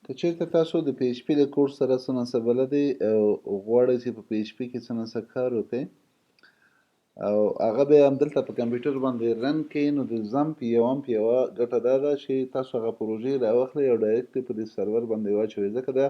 که چېرته تاسو د پی ایچ پي د کورس سره څه نڅه بلدئ او غواړئ چې په پی ایچ پي کې څه نڅه کار وکړئ او هغه به همدلته په کمپیوټر باندې رن کړئ، نو د زمپ یوه ګټه دا ده چې تاسو هغه پروژې راواخلئ او ډایرکټ په دې سرور باندې واچوئ، ځکه دا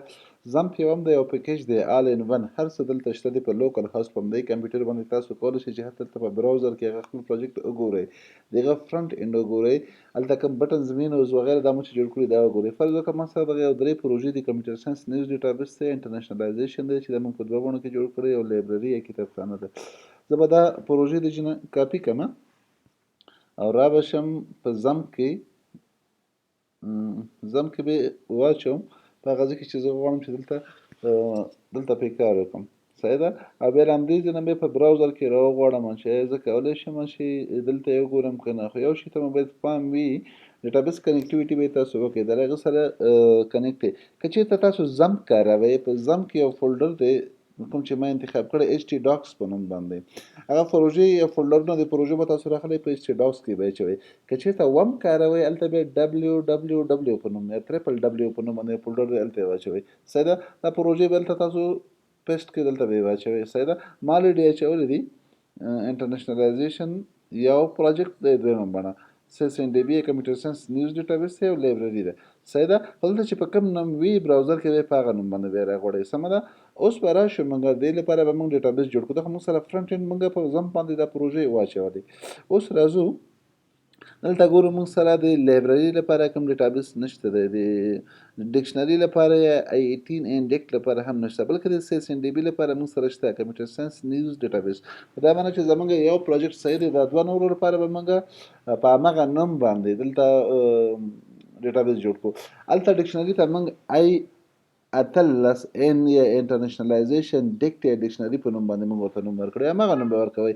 زمپ د یو پیکیج دی آل ان ون، هر څه دلته شته دی په لوکل هاوس په همدې کمپیوټر باندې تاسو کولی شئ چې هلته په براوزر کې هغه خپل پروجیکټ وګورئ، د هغه فرنټ اینډ وګورئ، هلته کوم بټنز وینډوز وغیره دا مو چې جوړ کړي دا وګورئ. فرض وکړه ما سره دغه یو 3 پروژې دي، کمپیوټر ساینس نیوز ډیټابیس دی، انټرنیشنلایزیشن دی چې دا موږ په 2 بڼو کې جوړ کړی، او لایبرري یا کتابخانه ده. زه به دا پروژې د جنه کاپي کړم او را به شم په زمپ کې به واچوم په هغه ځای کې چې زه غواړم چې دلته پرې کار وکړم. صحیح ده. او بیا له همدې ځای نه بیا په براوزر کې راوغواړم چې زه کولی شم چې دلته یې وګورم که نه، خو یو شي ته مو باید پام وي، ډیټابیس کنیکټیویټي به یې تاسو وکړئ، د هغه سره کنیکټ یې که چېرته تاسو زمپ کاروئ، په زمپ کې یو فولډر دی کوم چې ما انتخاب کړی ایچ ټي ډاکس په نوم باندې، هغه پروژې یا فولډرونه د پروژو به تاسو راخلئ په ایچ ټي ډاکس کې به یې اچوئ. که چېرته وم کاروئ هلته بیا www په نوم یا ټریپل ډبلیو په نوم باندې فولډر دی هلته یې واچوئ. صحیح ده. دا پروژې به هلته تاسو پیسټ کړئ، دلته به یې واچوئ. صحیح ده. ما الریډي اچولي دي انټرنیشنلایزیشن یو پروجیکټ دی، دویمه بڼه سیس ان ډي بي کمپیوټر ساینس نیوز ډیټابیس دی او لایبرري ده. صحیح ده. دلته چې په کوم نوم وي براوزر کې به په هغه نوم باندې بیا راغواړئ. سمه ده. اوس به راشو موږ دې لپاره به موږ ډیټابیس جوړ کړو، دغه موږ سره فرنټ اینډ موږ په زمپ باندې دا پروژې واچولې. اوس راځو دلته ګورو موږ سره د لایبرري لپاره کوم ډیټابیس نشته دی، د ډکشنري لپاره یا آی 18 انډیکټ لپاره هم نشته، بلکې د سیس ان ډي بي لپاره موږ سره شته کمپیوټر ساینس نیوز ډیټابیس. دا معنی چې زموږ یو پروجیکټ صحیح دی، دا دوه نورو لپاره به موږ په هماغه نوم باندې دلته ډیټابیس جوړ کړو. هلته ډکشنري ته موږ آی اتلس ان یا انټرنیشنلایزیشن ډیکټ یا ډکشنري په نوم باندې موږ ورته نوم ورکړی، هماغه نوم به ورکوئ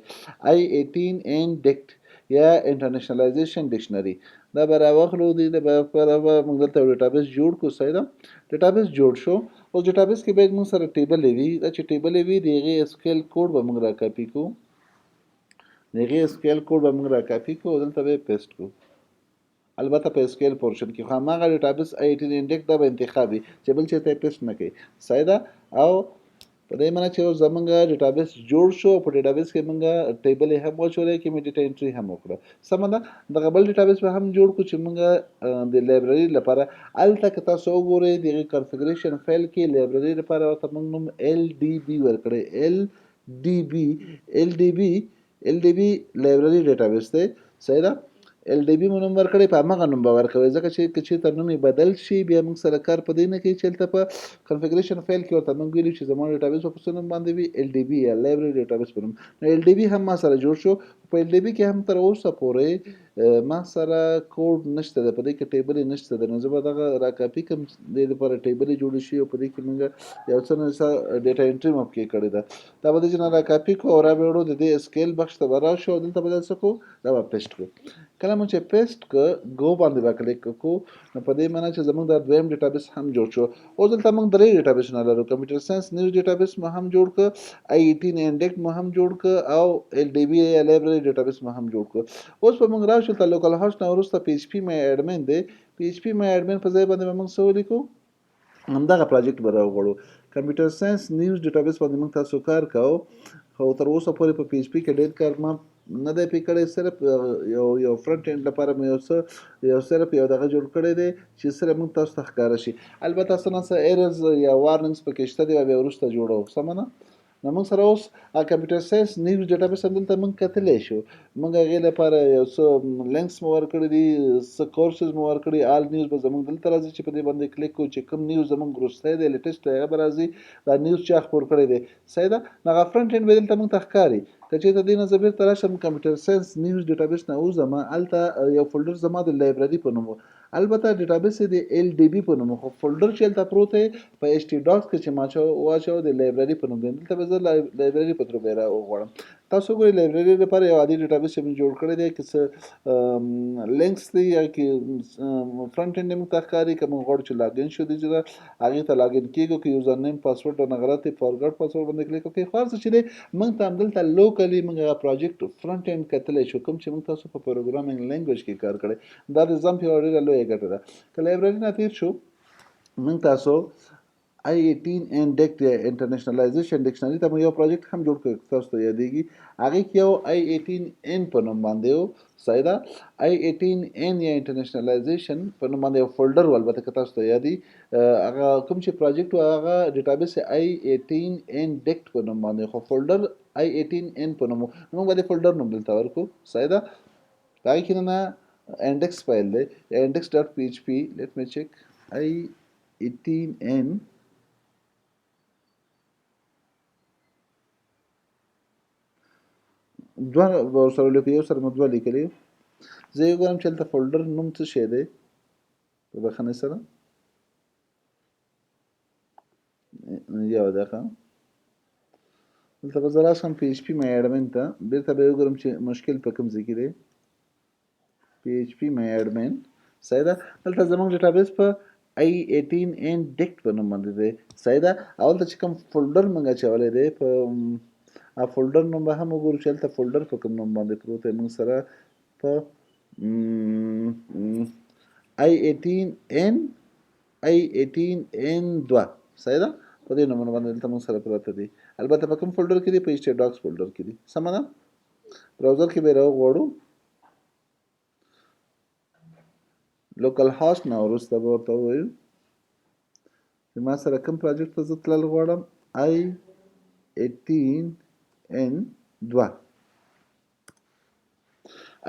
آی 18 ان ډیکټ یا انټرنیشنلایزیشن ډکشنري. دا به راواخلو دې لپاره به موږ دلته ډیټابیس جوړ کړو. صحیح ده. ډیټابیس جوړ شو. اوس ډیټابیس کې باید موږ سره ټیبل وي، دا چې ټیبل وي د هغې اسکیل کوډ به موږ را کاپي کړو، د هغې اسکیل کوډ به موږ را کاپي کړو او دلته به یې پیسټ کړو، البته په اسکیل پورشن کې خو هماغه ډیټابیس آی 18 انډیکټ دا به انتخاب وي چې بل چېرته یې پیسټ نه کوي. صحیح ده. او په دې معنی چې اوس زموږ ډیټابیس جوړ شو، په ډیټابیس کې موږ ټیبل هم واچولی، کې مې ډیټا انټري هم وکړه. سمه ده. دغه بل ډیټابیس به هم جوړ کړو چې موږ د لایبرري لپاره هلته که تاسو وګورئ د هغې کنفیګریشن فایل کې لایبرري لپاره ورته موږ نوم ایل ډي بي ورکړی، ایل ډي بي لایبرري ډیټابیس دی. صحیح ده. ایل ډي بي مو نوم ورکړی، په هماغه نوم به ورکوئ، ځکه چې که چېرته نوم یې بدل شي بیا موږ سره کار په دې نه کوي چې هلته په کنفیګریشن فایل کې ورته موږ ویلي چې زما ډیټابیس به په څه نوم باندې وي، ایل ډي بي یا لایبرري ډیټابیس په نوم. نو ایل ډي بي هم ما سره جوړ شو. په ایل ډي بي کې هم تر اوسه پورې ما سره کوډ نشته دی، په دې کې ټیبل یې نشته دی، نو زه به دغه را کاپي کړم، دې لپاره ټیبل یې جوړې شي او په دې کې موږ یو څه ډیټا انټري مو پکې کړې ده. دا به دې نه را کاپي کړو او را به وړو د دې اسکیل بکس ته به راشو او دلته به دا څه کړو، دا به پیسټ کړو. کله مو چې پیسټ کړ ګو باندې به کلیک کړو، نو په دې معنی چې زموږ دا دویم ډیټابیس هم جوړ شو. اوس دلته موږ 3 ډیټابیسونه لرو، کمپیوټر ساینس نیوز ډیټابیس مو هم جوړ کړ، آی 18 انډیکټ مو هم جوړ کړ او ایل ډي بي یا لایبرري ډیټابیس مو هم جوړ کړ. اوس به موږ راشو ته لوکل هاوس نه وروسته پی ایچ پي مای اډمن دی، پی ایچ پي مای اډمن په ځای باندې به موږ څه ولیکو، همدغه پروجیکټ به راوغواړو. کمپیوټر ساینس نیوز ډیټابیس باندې موږ تاسو کار کوو، خو تر اوسه پورې په پی ایچ پي کې ډېر کار ما نه دی پې کړی، صرف یو فرنټ اینډ لپاره مې صرف یو دغه جوړ کړی دی چې سره موږ تاسو ته ښکاره شي. البته څه نه څه ایررز یا وارننګز پکې شته دی، بیا وروسته جوړو. سمه ده. نو موږ سره اوس کمپیوټر ساینس نیوز ډیټابیس همدلته موږ کتلی شو، موږ هغې لپاره یو څه لینکس مو ورکړي دي، څه کورسز مو ورکړي، آل نیوز به زموږ دلته راځي چې په دې باندې کلیک کړو چې کوم نیوز زموږ وروستی دی لیټسټ دی هغه به راځي، دا نیوز چا خپور کړی دی. صحیح ده. نو هغه فرنټ اینډ به دلته موږ ته ښکاري. که چېرته دې نه زه بېرته راشم کمپیوټر ساینس نیوز ډیټابیس نه وځم، هلته یو فولډر زما د لایبرري په نوم و، البته ډیټابیس یې د ایل ډي بي په نوم، خو فولډر چې هلته پروت دی په ایچ ټي ډاکس کې چې ما واچوه د لایبرري په نوم دی، دلته به زه لایبرري په تر بیا وغواړم. تاسو ګورئ لایبرري لپاره یو عادي ډیټابیس چې موږ جوړ کړی دی، که څه لینکس دی یا کې فرنټ اینډ موږ ته ښکاري، که موږ غواړو چې لاګین شو دې ځای هغې ته لاګین کېږو، که یوزر نیم پاسورډ رانه غلط دی فارګټ پاسورډ باندې کلیک وکړئ، خو هر څه چې دی موږ ته همدلته لوکلي موږ هغه پروجیکټ فرنټ اینډ کتلی شو، کوم چې موږ تاسو په پروګرامینګ لینګویج کې کار کړی. دا د زمپ یوه ډېره لویه ګټه ده. که لایبرري نه تېر شو، موږ تاسو I18 انډیکټ یا انټرنیشنلایزیشن ډکشنری ته مو یو پروجیکټ هم جوړ کړ تاسو ته یادېږي هغه کې یو I18N په نوم باندې و صحیح ده I18N یا انټرنیشنلایزیشن په نوم باندې یو فولډر و البته که تاسو ته یادي هغه کوم چې پروجیکټ و هغه ډیټابیس I18N ډیکټ په نوم باندې خو فولډر I18N په نوم موږ باندې فولډر نوم دلته ورکو صحیح ده هغه کې نه انډیکس فایل دی index.php let me check I18N دوه سره لیکو یو سره مو دوه لیکلي زه یې ګورم چې هلته فولډر نوم څه شی دی په بخښنې سره یو دقیقه دلته به زه راشم PHP my admin ته بېرته به یې وګورم چې مشکل په کوم ځای کې دی PHP my admin صحیح ده دلته زموږ ډیټابیس په I18N ډیکټ په نوم باندې دی صحیح ده او دلته چې کوم فولډر موږ اچولی دی په فولډر نوم به هم وګورو چې هلته فولډر په کوم نوم باندې پروت دی موږ سره په I18N2 صحیح ده په دې نومونه باندې دلته موږ سره پراته دي البته په کوم فولډر کې دي په htdocs فولډر کې دي سمه ده براوزر کې به یې راوغواړو لوکل هاست نه وروسته به ورته ووایو چې ما سره کوم پروجیکټ ته زه تلل غواړم I18N2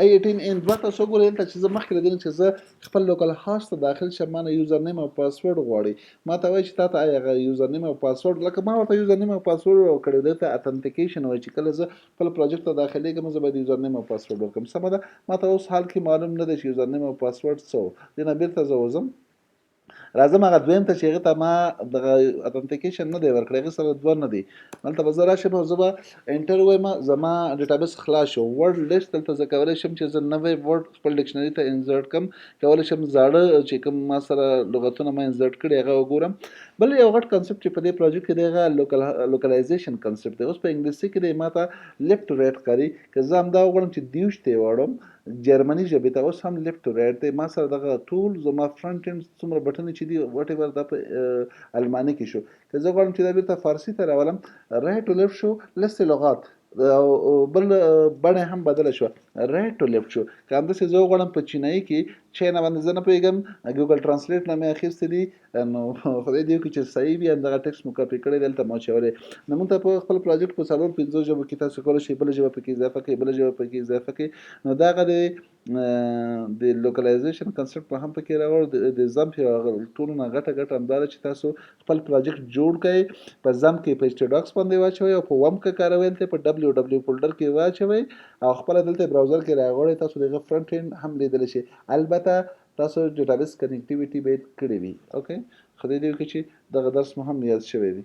I18N2 تاسو وګورئ دلته چې زه مخکې له دې نه چې زه خپل لوکل هاست ته داخل شم ما نه یوزر نیم او پاسورډ غواړي ما ته وایي چې تا ته هغه یوزر نیم او پاسورډ لکه ما ورته یوزر نیم او پاسورډ ورکړی دی ته اتنټیکیشن وایي چې کله زه خپل پروجیکټ ته داخلېږم زه باید یوزر نیم او پاسورډ ورکړم سمه ده ما ته اوس حال کې معلوم نه دی چې یوزر نیم او پاسورډ څه و دې نه بېرته زه وځم راځم هغه دویم ته چې هغې ته ما دغه اتنټیکیشن نه دی ورکړی هغې سره دوه نه دی هلته به زه راشم او زه به انټر ووایم زما ډیټابیس خلاص شو ورډ لیست دلته زه کولی شم چې زه نوی ورډ خپل ډکشنري ته انزرټ کړم کولی شم زاړه چې کوم ما سره لغتونه ما انزرټ کړي هغه وګورم بل یو غټ کنسپټ چې په دې پروجیکټ کې دی هغه لوکلایزیشن کنسپټ دی اوس په انګلیسي کې دی ما ته لیفټ ټو رایټ ښکاري که زه همدا وغواړم چې دیوش ته یې واړم جرمني ژبې ته اوس هم لیفټ ټو رایټ دی ما سره دغه ټول زما فرنټ اینډ څومره بټنې چې دي وټ ایور دا په الماني کې شو که زه غواړم چې دا بېرته فارسي ته راولم رایټ ټو لیفټ شو لسې لغات بل بڼه هم بدله شوه رایټ ټو لیفټ شو که همداسې زه وغواړم په چینایي کې چاینا باندې زه نه پوهېږم ګوګل ټرانسلیټ نه مې اخیستی دي نو خدای دې وکړي چې صحیح وي همدغه ټکسټ مو کاپي کړی دی دلته مو اچولی نو موږ ته په خپل پروجیکټ په څلور پنځو ژبو کې تاسو کولی شئ بله ژبه پکې اضافه کړئ بله ژبه پکې اضافه کړئ نو دغه د لوکلایزیشن کنسپټ په هم پکې راوړ د زمپ یو ټولو نه غټه همدا ده چې تاسو خپل پروجیکټ جوړ کړئ په زمپ کې په htdocs باندې واچوئ او په وم کې کاروئ دلته په www فولډر کې واچوئ او خپله دلته براوزر کې راغواړئ تاسو د هغه فرنټ اینډ هم لیدلی شئ البته تاسو ډیټابیس کنیکټیویټي باید کړې وي اوکې خدای دې وکړي چې دغه درس مو هم یاد شوی وي